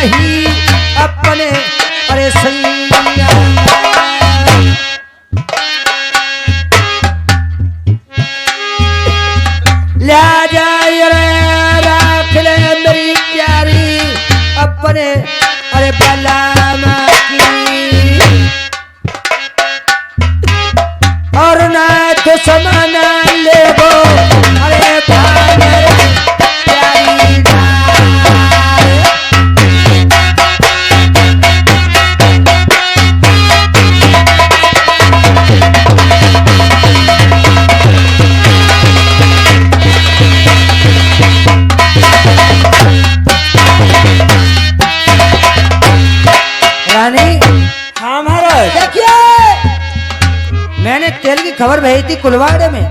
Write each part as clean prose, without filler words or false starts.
नहीं अपने अरे संगया ला जाए राख ले मेरी प्यारी अपने अरे बलामा की और ना तो समाना ले वो अरे प्यारी मैंने तेल की खबर भेजी थी कुलवाड़े में,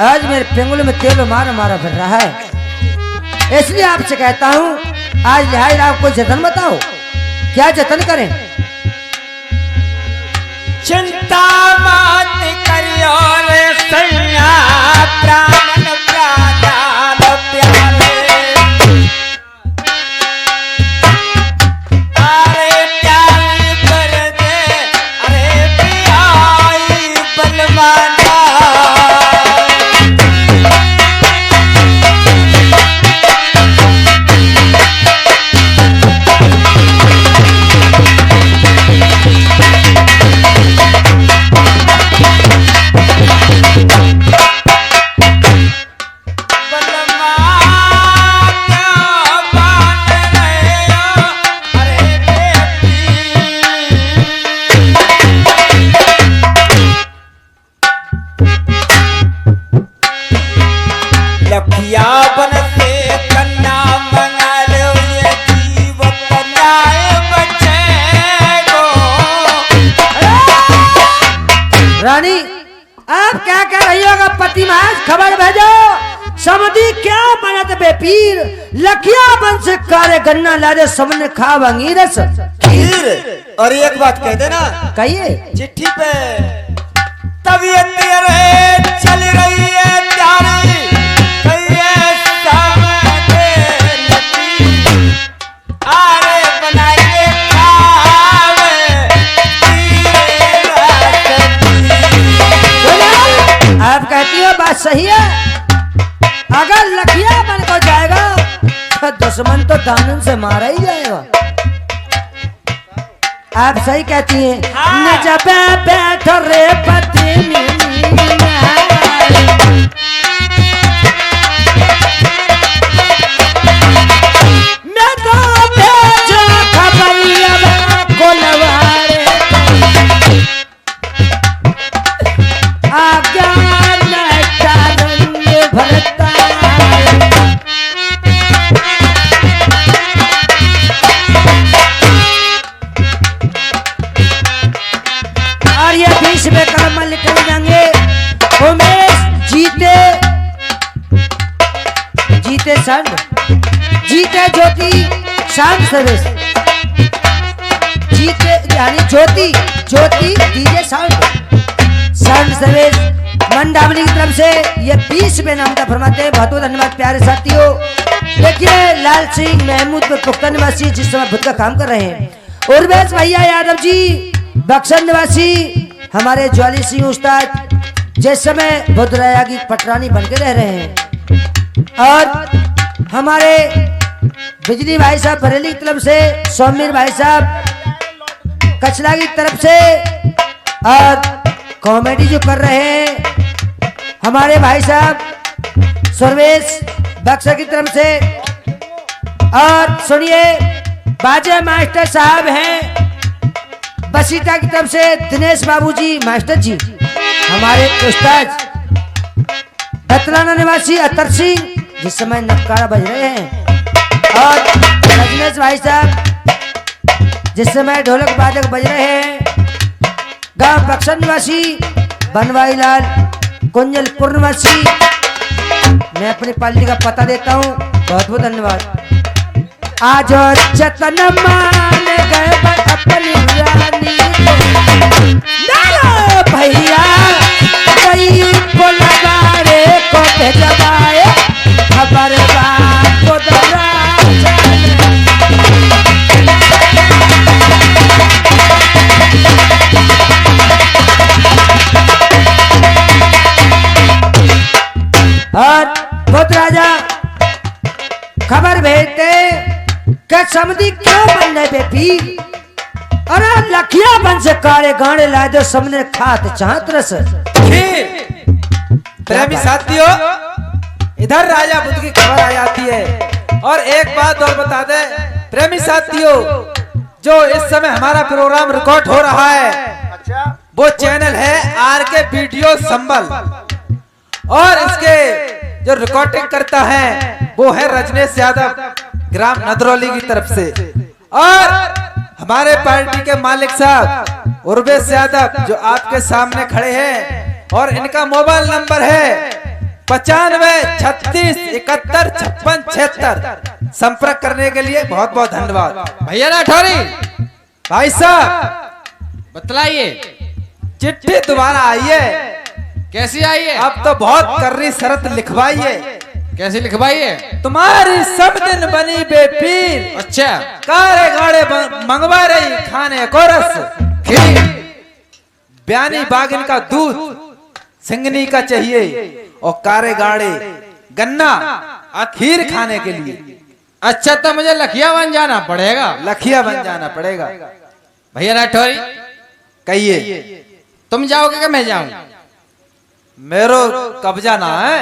आज मेरे पेंगुल में तेल मारा मारा फिर रहा है। इसलिए आपसे कहता हूँ आज लिहाज आप कोई जतन बताओ, क्या जतन करें? चिंता मत करियो रे सैया प्राण प्यार प्यारे अरे प्यार कर दे अरे पियाई बलवाना लखिया बन से कन्या मंगल ये जीव कन्याए बचे गो। रानी आप क्या कह रही होगा? पति महाराज खबर भेजो, समझी क्या बनत बेपीर लखिया बन से कारे गन्ना ला दे सबने खा वांगी रस खीर। और एक बात कह देना, कहिए चिट्ठी पे तबीयत तेरे चल रही है प्यारी आप कहती हो बात सही है। अगर लखिया बन को जाएगा तो दुश्मन तो दानन से मारा ही जाएगा। आप सही कहती हैं। हाँ। जब बैठ रे पत्नी मैं तो भेजा खबरिया कोलवाड़े आज्ञा भरता और ये 20 में कलम लिखे जाएंगे। उमेश जीते जीते संग जीते ज्योति शाम सर्विस जीते यानी ज्योति ज्योति डीजे साउंड सर्विस मंडावली की तरफ से ये 20 में नामदा फरमाते हैं। बहुत बहुत धन्यवाद प्यारे साथियों। देखिए लाल सिंह महमूद पर पुख्ता निवासी जिस समय खुद का काम कर रहे हैं। उर्वेश भैया यादव जी बक्सर निवासी हमारे ज्वाली सिंह उस्ताद जिस समय बुद्धराया की पटरानी बन के रह रहे हैं। और हमारे बिजली भाई साहब बरेली की तरफ से, सौमीर भाई साहब कचला की तरफ से, और कॉमेडी जो कर रहे हैं हमारे भाई साहब सर्वेश बक्सर की तरफ से। और सुनिए बाजे मास्टर साहब हैं बसीटा की तरफ से, दिनेश बाबूजी मास्टर जी हमारे उस्ताद बतलाना निवासी अतर सिंह जिस समय नक्कारा बज रहे हैं। और रजनीश भाई साहब जिस समय ढोलक बाजक बज रहे हैं। गांव बक्सर निवासी बनवाई लाल कुंजलपुर निवासी, मैं अपनी पार्टी का पता देता हूँ। बहुत बहुत धन्यवाद। आज जतन मान गए अपनी रानी भैया को लगा रे को भेजवाए खबर को समझी क्यों बन रहे बेपी? अरे लखिया बन से काले गाने ला दो सबने खात चाहत रस। खीर प्रेमी साथियों, इधर राजा बुद्ध की खबर आ जाती है। और एक बात और बता दे प्रेमी साथियों, जो इस समय हमारा प्रोग्राम रिकॉर्ड हो रहा है वो चैनल है आरके वीडियो संबल, और इसके जो रिकॉर्डिंग करता है वो है रजनीश यादव ग्राम नदरौली की तरफ से। और हमारे पार्टी के मालिक साहब उर्वेश यादव जो आपके सामने खड़े हैं, और इनका मोबाइल नंबर है 95 36 71 56 76। संपर्क करने के लिए बहुत बहुत धन्यवाद। भैया राठौरी भाई साहब बतलाइए चिट्ठी दोबारा आई है। कैसी आई है? अब तो बहुत कर्री शरत लिखवाई है। कैसी लिखवाई है? तुम्हारी सब दिन बनी बेपीर, अच्छा कारे गाड़े मंगवा रही खाने को रस, खीर बयानी बागिन का दूध सिंगनी का चाहिए, और कारे गाड़े गन्ना खीर खाने के लिए। अच्छा तो मुझे लखिया बन जाना पड़ेगा। लखिया बन जाना पड़ेगा। भैया राठौरी कहिए तुम जाओगे कि मैं जाऊं? मेरो कब्जा ना है।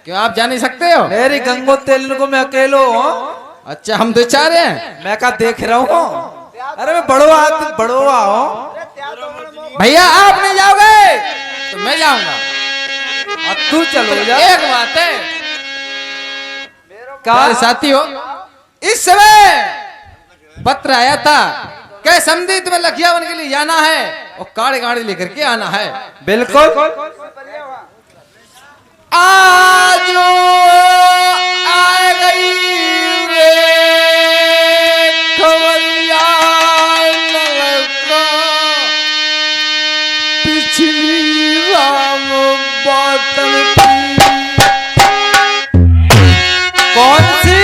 क्यों आप जा नहीं सकते हो? मेरी गंगो तेल को मैं अकेलो हूँ। अच्छा हम दो चार हैं। मैं का देख रहा हूँ। अरे मैं बड़वा हूँ। भैया आप नहीं जाओगे तो मैं जाऊंगा। अब तू चलो जा। एक बात है का साथी हो, इस समय पत्र आया था क्या समझी तुम्हें लखियावन के लिए जाना है और काड़े गाड़ी लेकर के आना है। बिल्कुल आज आ गई रे खबरिया ललका, पिछली राम बातन की। कौन सी?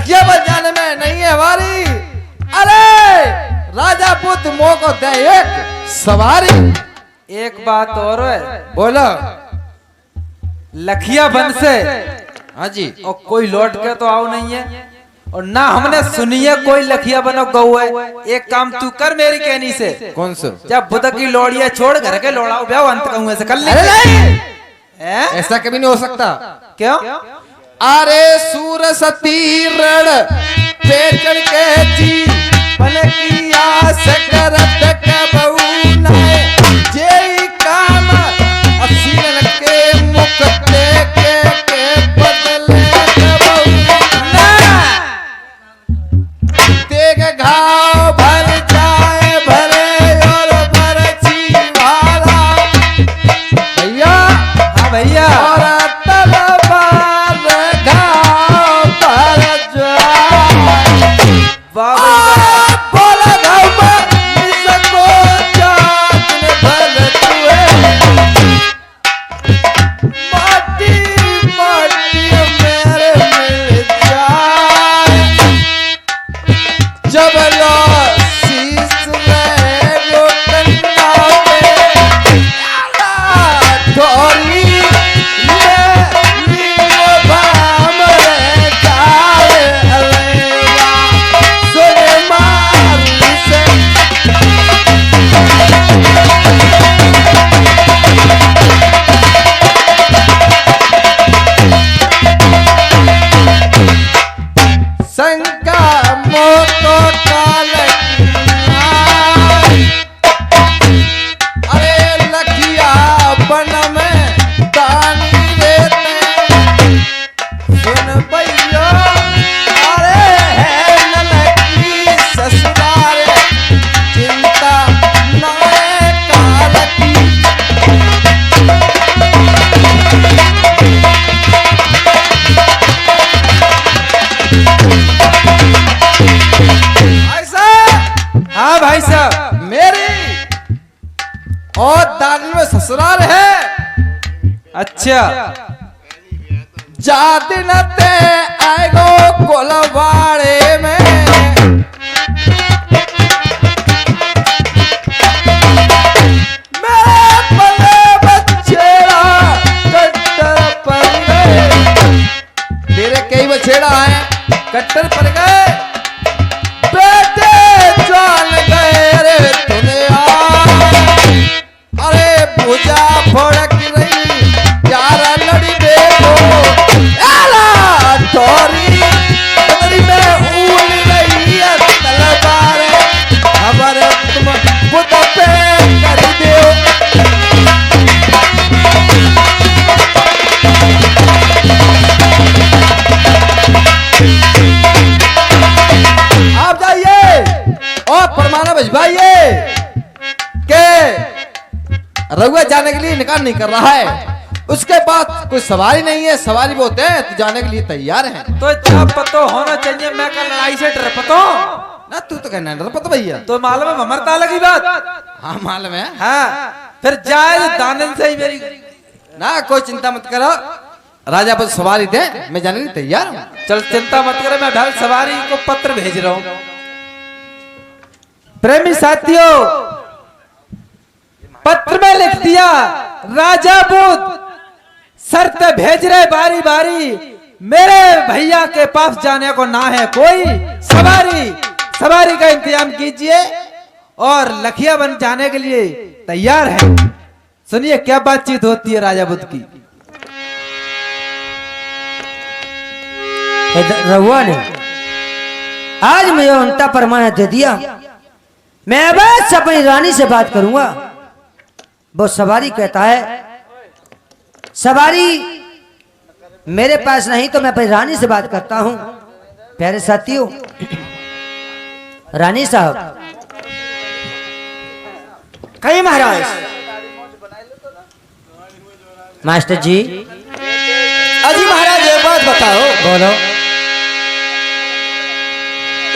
लखिया बन जाने में नहीं है हमारी। अरे राजा पुत्र मोह को दे एक सवारी। एक बात और है, बोलो। लखिया बन से हाँ जी। और कोई लौट के तो आओ नहीं है, और ना हमने सुनी है कोई लखिया बनो गौ है। एक काम तू कर मेरी कहनी से, कौन सा? जब बुद्ध की लोड़िया छोड़ घर के लोड़ाओ ब्याह अंत कहूँ ऐसे कर ले। अरे नहीं, हैं? ऐसा कभी नहीं हो सकता। क्यों? अरे सूर सती रण पे चढ़ के जी बन की आस करत कबहू नाय जेई काम असीन के मुख के बदले कबहू ना देख घाव भर जाए भरे और बरछी वाला भैया। हाँ भैया, और तलवार घाव भर जाए बोला घाव में इसको जान भर तुए माटी माटी मेरे मिल जाए जब लो शीश में गोटना पे थोड़ी शंका मोतो काल अरे लखिया बन में दानी देते सुन भैया। अरे है ननकी ससुराल चिंता नाए काल की ऐसा। हाँ भाई साहब, मेरी और दानी में ससुराल है। अच्छा जा दिन ते आएगो कोलवाड़े में मेरे पले बछेड़ा कट्टर पर गए। तेरे कई बछेड़ा हैं कट्टर पर गए बेटे जान गए रे तूने अरे पूजा फड़क रही यारा लड़ी देखो आला थोड़ी बदरी में उल रही है तलवार खबर तुम बुद्ध पे कर दो। आप जाइए और परमाना भिजवाइए के रघुआ जाने के लिए निकाल नहीं कर रहा है। उसके बाद कोई सवारी नहीं है, सवारी वो होते हैं तो जाने के लिए तैयार हैं। तो जब पतो होना चाहिए, मैं कल लड़ाई से डर पतो ना तू तो कहना डर पता भैया। तो मालूम है ममरता लगी बात। हाँ मालूम है। हाँ फिर जाए दानन से ही मेरी ना कोई चिंता मत करो, राजा पर सवारी दे मैं जाने के लिए तैयार हूँ। चल चिंता मत करे, मैं ढाल सवारी को पत्र भेज रहा हूँ। प्रेमी साथियों, पत्र में लिख दिया राजा बुद्ध शर्त भेज रहे बारी बारी, मेरे भैया के पास जाने को ना है कोई सवारी, सवारी का इंतजाम कीजिए और लखिया बन जाने के लिए तैयार है। सुनिए क्या बातचीत होती है राजा बुद्ध की। रघुआ ने आज मुझे उनका परमाना दे दिया, मैं बस अपनी रानी से बात करूंगा। वो सवारी कहता है सवारी मेरे पास नहीं तो मैं अपनी रानी से बात करता हूं। प्यारे साथियों, रानी साहब कहीं महाराज मास्टर जी। अजी महाराज एक बात बताओ, बोलो।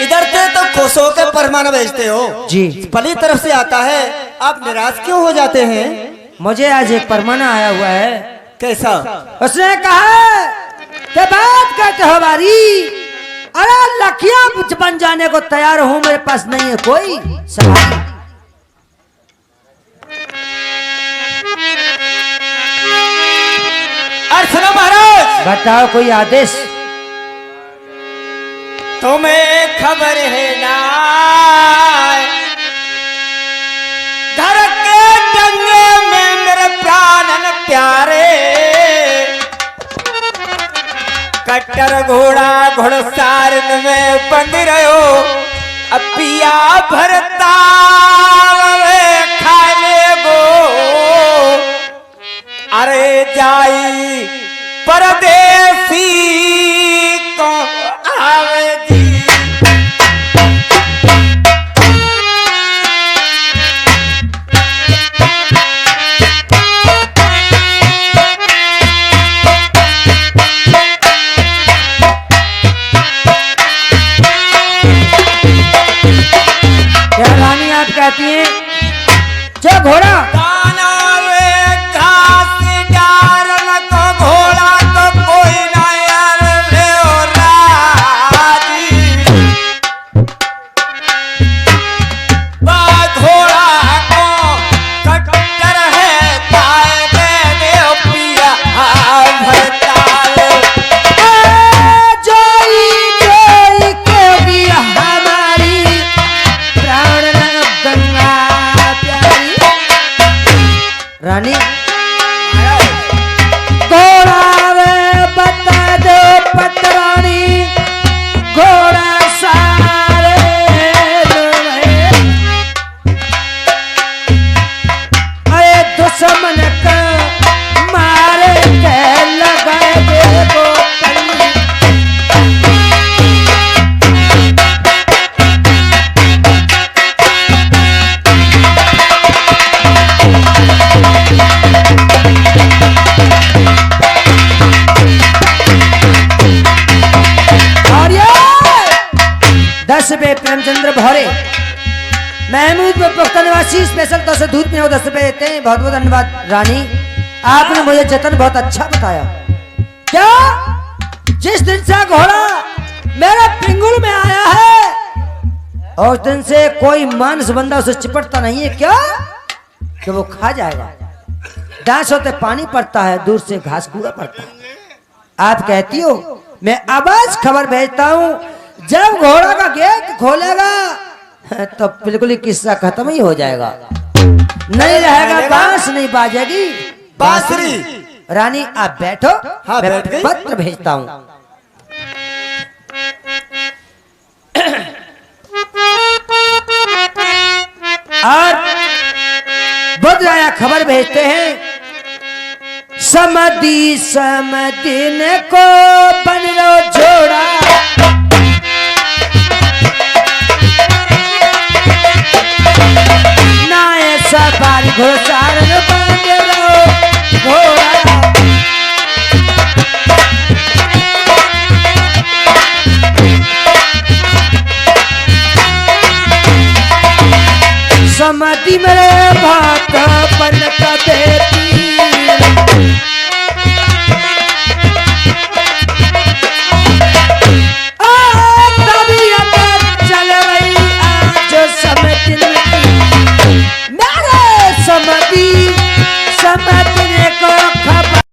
इधर से तो खुश होकर परमाना भेजते हो जी। पली तरफ से आता है, आप निराश क्यों हो जाते हैं? मुझे आज एक परमाना आया हुआ है। कैसा? उसने कहा कि बात करते हो बारी अरे लखिया बन जाने को तैयार हूं, मेरे पास नहीं है कोई सवारी। अर्चना महाराज, बताओ कोई आदेश। तुम्हें खबर है ना, घर के डंगे में मेरे प्राणन प्यारे, कट्टर घोड़ा घोड़सारन में बंद रहो, अपिया भरता खाने गो, अरे जाई परदेसी को आवे जी। क्या रानी आप कहती हैं? जो घोड़ा रानी घोड़ा वे बता दो पतरानी, घोड़ा सारे अरे दुश्मन का मारे के लगाए देखो ₹10 प्रेमचंद्र भौरे महमूदपुर पुख्ता निवासी स्पेशल तो से दूध में 10 रुपए देते हैं। बहुत बहुत धन्यवाद रानी, आपने मुझे जतन बहुत अच्छा बताया। क्या जिस दिन से घोड़ा मेरे पिंगुल में आया है और उस दिन से कोई मानस बंदा उसे चिपटता नहीं है क्या कि वो खा जाएगा। दांत होते पानी पड़ता है, दूर से घास कूड़ा पड़ता है। आप कहती हो मैं आवाज खबर भेजता हूं, जब घोड़ा का गेट खोलेगा तो बिल्कुल ही किस्सा खत्म ही हो जाएगा, नहीं रहेगा बांस नहीं बाजेगी बांसुरी। रानी आप बैठो, हाँ, मैं बैठ गई। पत्र भेजता हूं। और बुध राया खबर भेजते हैं, समधी समदिन को बन लो जोड़ा, नाए सवारी घोड़सारन बन लो घोड़ा। समधी मेरे भात बन का बेटी,